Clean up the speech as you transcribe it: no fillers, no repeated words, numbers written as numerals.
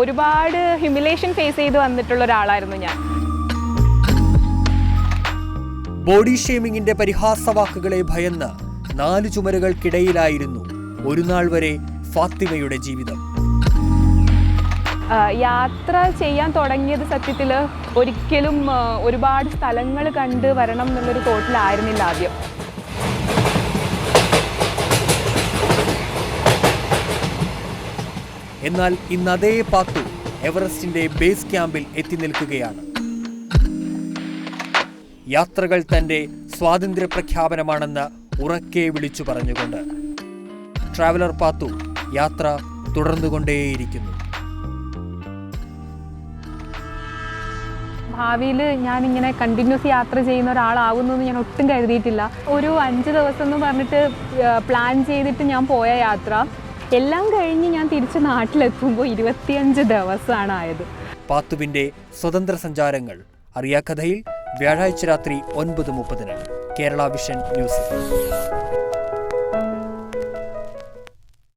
ഒരുപാട് ഹ്യൂമിലേഷൻ ഫേസ് ചെയ്ത് വന്നിട്ടുള്ള ഒരാളായിരുന്നു ഞാൻ. ബോഡി ഷേമിങ്ങിന്റെ പരിഹാസവാക്കുകളെ ഭയന്ന് 4 ചുമരുകൾക്കിടയിലായിരുന്നു ഒരു നാൾ വരെ ഫാത്തിമയുടെ ജീവിതം. യാത്ര ചെയ്യാൻ തുടങ്ങിയത് സത്യത്തിൽ ഒരിക്കലും ഒരുപാട് സ്ഥലങ്ങൾ കണ്ട് വരണം എന്നുള്ളൊരു തോട്ടിലായിരുന്നില്ല ആദ്യം. എന്നാൽ ഇന്ന് അതേ പാത്തു എവറസ്റ്റിന്റെ ബേസ് ക്യാമ്പിൽ എത്തി നിൽക്കുകയാണ്. യാത്രകൾ തന്റെ സ്വാതന്ത്ര്യ പ്രഖ്യാപനമാണെന്ന് ഉറക്കെ വിളിച്ചു പറഞ്ഞുകൊണ്ട് ട്രാവലർ പാത്തു യാത്ര തുടർന്നുകൊണ്ടേയിരിക്കുന്നു. ഭാവിയിൽ ഞാനിങ്ങനെ കണ്ടിന്യൂസ് യാത്ര ചെയ്യുന്ന ഒരാളാവുന്നു ഞാൻ ഒട്ടും കരുതിയിട്ടില്ല. ഒരു 5 ദിവസം എന്ന് പറഞ്ഞിട്ട് പ്ലാൻ ചെയ്തിട്ട് ഞാൻ പോയ യാത്ര എല്ലാം കഴിഞ്ഞ് ഞാൻ തിരിച്ച് നാട്ടിലെത്തുമ്പോൾ 25 ദിവസമാണ് ആയത്. പാത്തുവിന്റെ സ്വതന്ത്ര സഞ്ചാരങ്ങൾ അറിയാക്കഥയിൽ വ്യാഴാഴ്ച രാത്രി 9:30 കേരള വിഷൻ ന്യൂസ്.